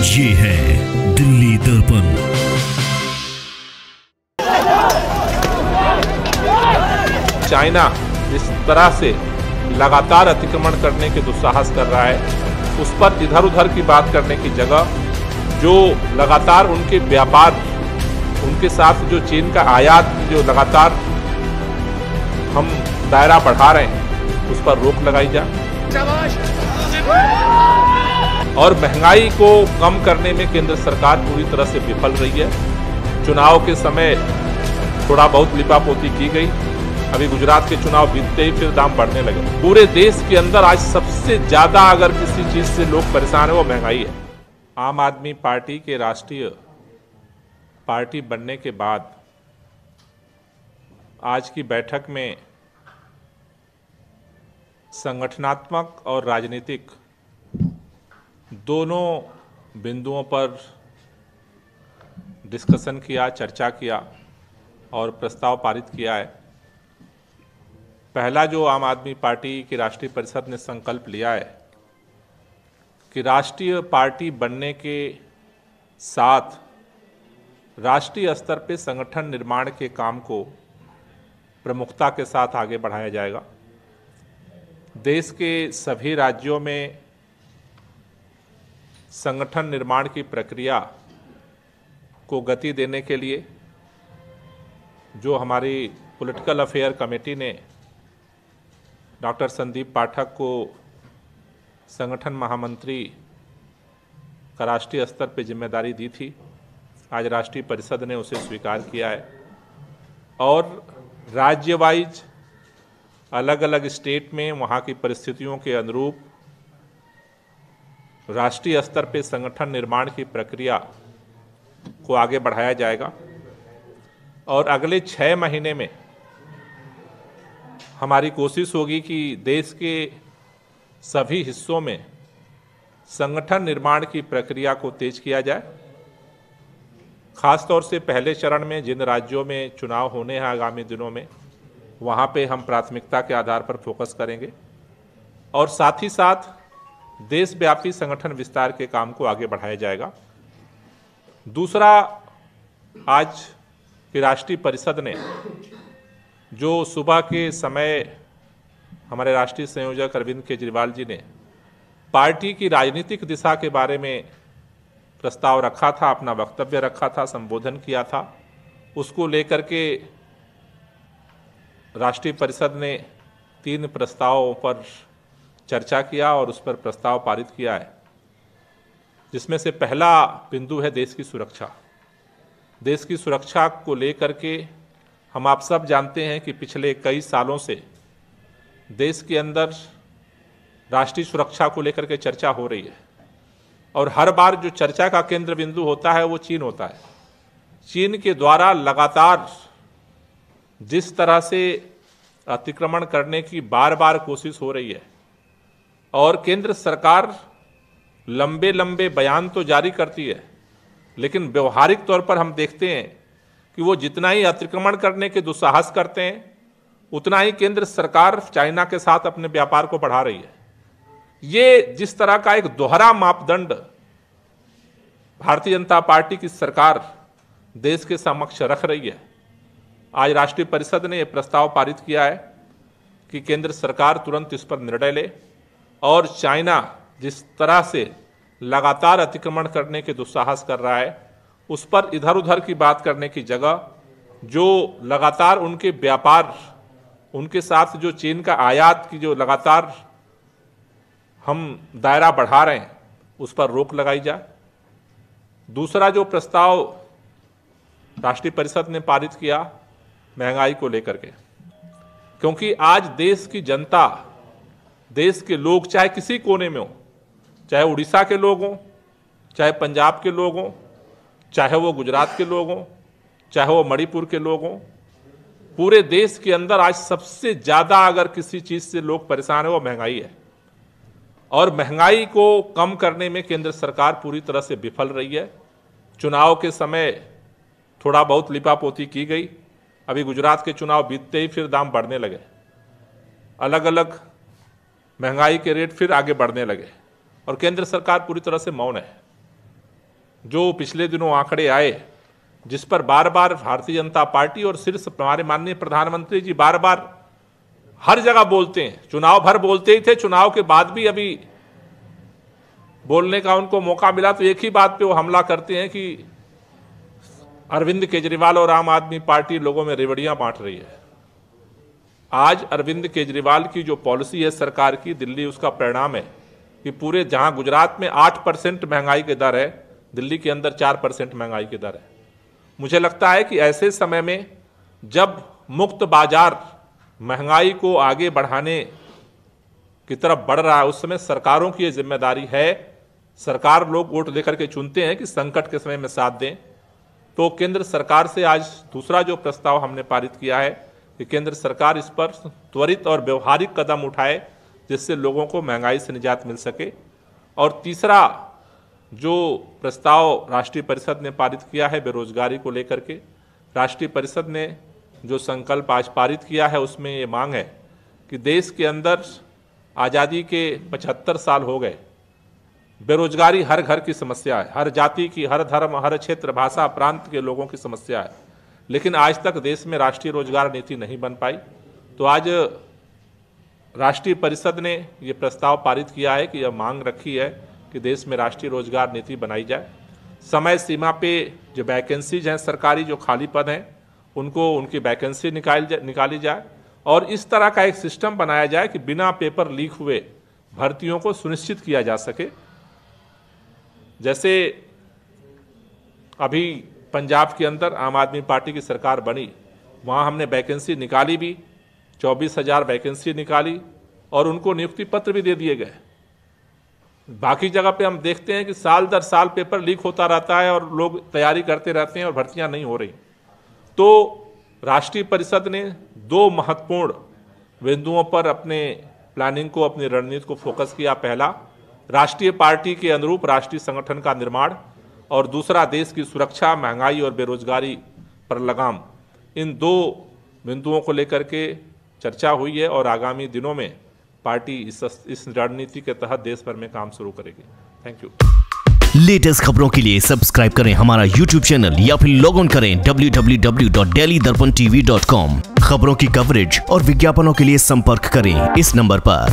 ये है दिल्ली दर्पण। चाइना जिस तरह से लगातार अतिक्रमण करने के दुस्साहस कर रहा है, उस पर इधर उधर की बात करने की जगह जो लगातार उनके व्यापार, उनके साथ जो चीन का आयात जो लगातार हम दायरा बढ़ा रहे हैं, उस पर रोक लगाई जाए और महंगाई को कम करने में केंद्र सरकार पूरी तरह से विफल रही है। चुनाव के समय थोड़ा बहुत लिपापोती की गई, अभी गुजरात के चुनाव बीतते ही फिर दाम बढ़ने लगे। पूरे देश के अंदर आज सबसे ज्यादा अगर किसी चीज से लोग परेशान है वो महंगाई है। आम आदमी पार्टी के राष्ट्रीय पार्टी बनने के बाद आज की बैठक में संगठनात्मक और राजनीतिक दोनों बिंदुओं पर डिस्कशन किया, चर्चा किया और प्रस्ताव पारित किया है। पहला जो आम आदमी पार्टी की राष्ट्रीय परिषद ने संकल्प लिया है कि राष्ट्रीय पार्टी बनने के साथ राष्ट्रीय स्तर पे संगठन निर्माण के काम को प्रमुखता के साथ आगे बढ़ाया जाएगा। देश के सभी राज्यों में संगठन निर्माण की प्रक्रिया को गति देने के लिए जो हमारी पॉलिटिकल अफेयर कमेटी ने डॉक्टर संदीप पाठक को संगठन महामंत्री का राष्ट्रीय स्तर पर जिम्मेदारी दी थी, आज राष्ट्रीय परिषद ने उसे स्वीकार किया है और राज्य वाइज अलग अलग स्टेट में वहाँ की परिस्थितियों के अनुरूप राष्ट्रीय स्तर पे संगठन निर्माण की प्रक्रिया को आगे बढ़ाया जाएगा और अगले 6 महीने में हमारी कोशिश होगी कि देश के सभी हिस्सों में संगठन निर्माण की प्रक्रिया को तेज किया जाए। खासतौर से पहले चरण में जिन राज्यों में चुनाव होने हैं आगामी दिनों में, वहाँ पे हम प्राथमिकता के आधार पर फोकस करेंगे और साथ ही साथ देशव्यापी संगठन विस्तार के काम को आगे बढ़ाया जाएगा। दूसरा, आज की राष्ट्रीय परिषद ने जो सुबह के समय हमारे राष्ट्रीय संयोजक अरविंद केजरीवाल जी ने पार्टी की राजनीतिक दिशा के बारे में प्रस्ताव रखा था, अपना वक्तव्य रखा था, संबोधन किया था, उसको लेकर के राष्ट्रीय परिषद ने 3 प्रस्तावों पर चर्चा किया और उस पर प्रस्ताव पारित किया है, जिसमें से पहला बिंदु है देश की सुरक्षा। देश की सुरक्षा को लेकर के हम आप सब जानते हैं कि पिछले कई सालों से देश के अंदर राष्ट्रीय सुरक्षा को लेकर के चर्चा हो रही है और हर बार जो चर्चा का केंद्र बिंदु होता है वो चीन होता है। चीन के द्वारा लगातार जिस तरह से अतिक्रमण करने की बार बार कोशिश हो रही है और केंद्र सरकार लंबे लंबे बयान तो जारी करती है, लेकिन व्यवहारिक तौर पर हम देखते हैं कि वो जितना ही अतिक्रमण करने के दुस्साहस करते हैं, उतना ही केंद्र सरकार चाइना के साथ अपने व्यापार को बढ़ा रही है। ये जिस तरह का एक दोहरा मापदंड भारतीय जनता पार्टी की सरकार देश के समक्ष रख रही है, आज राष्ट्रीय परिषद ने यह प्रस्ताव पारित किया है कि केंद्र सरकार तुरंत इस पर निर्णय ले और चाइना जिस तरह से लगातार अतिक्रमण करने के दुस्साहस कर रहा है, उस पर इधर उधर की बात करने की जगह जो लगातार उनके व्यापार, उनके साथ जो चीन का आयात की जो लगातार हम दायरा बढ़ा रहे हैं, उस पर रोक लगाई जाए। दूसरा जो प्रस्ताव राष्ट्रीय परिषद ने पारित किया महंगाई को लेकर के, क्योंकि आज देश की जनता, देश के लोग चाहे किसी कोने में हो, चाहे उड़ीसा के लोग हों, चाहे पंजाब के लोग हों, चाहे वो गुजरात के लोग हों, चाहे वो मणिपुर के लोग हों, पूरे देश के अंदर आज सबसे ज़्यादा अगर किसी चीज़ से लोग परेशान है वो महंगाई है और महंगाई को कम करने में केंद्र सरकार पूरी तरह से विफल रही है। चुनाव के समय थोड़ा बहुत लिपापोती की गई, अभी गुजरात के चुनाव बीतते ही फिर दाम बढ़ने लगे, अलग अलग महंगाई के रेट फिर आगे बढ़ने लगे और केंद्र सरकार पूरी तरह से मौन है। जो पिछले दिनों आंकड़े आए, जिस पर बार बार भारतीय जनता पार्टी और शीर्ष हमारे माननीय प्रधानमंत्री जी बार बार हर जगह बोलते हैं, चुनाव भर बोलते ही थे, चुनाव के बाद भी अभी बोलने का उनको मौका मिला तो एक ही बात पे वो हमला करते हैं कि अरविंद केजरीवाल और आम आदमी पार्टी लोगों में रेवड़ियां बांट रही है। आज अरविंद केजरीवाल की जो पॉलिसी है सरकार की, दिल्ली उसका परिणाम है कि पूरे जहां गुजरात में 8% महंगाई की दर है, दिल्ली के अंदर 4% महंगाई की दर है। मुझे लगता है कि ऐसे समय में जब मुक्त बाजार महंगाई को आगे बढ़ाने की तरफ बढ़ रहा है, उस समय सरकारों की ये जिम्मेदारी है। सरकार लोग वोट देकर के चुनते हैं कि संकट के समय में साथ दें। तो केंद्र सरकार से आज दूसरा जो प्रस्ताव हमने पारित किया है कि केंद्र सरकार इस पर त्वरित और व्यवहारिक कदम उठाए जिससे लोगों को महंगाई से निजात मिल सके। और तीसरा जो प्रस्ताव राष्ट्रीय परिषद ने पारित किया है बेरोजगारी को लेकर के, राष्ट्रीय परिषद ने जो संकल्प आज पारित किया है उसमें ये मांग है कि देश के अंदर आज़ादी के 75 साल हो गए, बेरोजगारी हर घर की समस्या है, हर जाति की, हर धर्म, हर क्षेत्र, भाषा, प्रांत के लोगों की समस्या है, लेकिन आज तक देश में राष्ट्रीय रोजगार नीति नहीं बन पाई। तो आज राष्ट्रीय परिषद ने ये प्रस्ताव पारित किया है कि यह मांग रखी है कि देश में राष्ट्रीय रोजगार नीति बनाई जाए। समय सीमा पे जो वैकेंसीज हैं सरकारी, जो खाली पद हैं, उनको उनकी वैकेंसी निकाली जाए और इस तरह का एक सिस्टम बनाया जाए कि बिना पेपर लीक हुए भर्तियों को सुनिश्चित किया जा सके। जैसे अभी पंजाब के अंदर आम आदमी पार्टी की सरकार बनी, वहाँ हमने वैकेंसी निकाली भी, 24,000 वैकेंसी निकाली और उनको नियुक्ति पत्र भी दे दिए गए। बाकी जगह पे हम देखते हैं कि साल दर साल पेपर लीक होता रहता है और लोग तैयारी करते रहते हैं और भर्तियां नहीं हो रही। तो राष्ट्रीय परिषद ने 2 महत्वपूर्ण बिंदुओं पर अपने प्लानिंग को, अपनी रणनीति को फोकस किया। पहला, राष्ट्रीय पार्टी के अनुरूप राष्ट्रीय संगठन का निर्माण और दूसरा, देश की सुरक्षा, महंगाई और बेरोजगारी पर लगाम। इन 2 बिंदुओं को लेकर के चर्चा हुई है और आगामी दिनों में पार्टी इस रणनीति के तहत देश भर में काम शुरू करेगी। Thank you. लेटेस्ट खबरों के लिए सब्सक्राइब करें हमारा YouTube चैनल या फिर लॉग ऑन करें www.delhidarpantv.com। खबरों की कवरेज और विज्ञापनों के लिए संपर्क करें इस नंबर पर।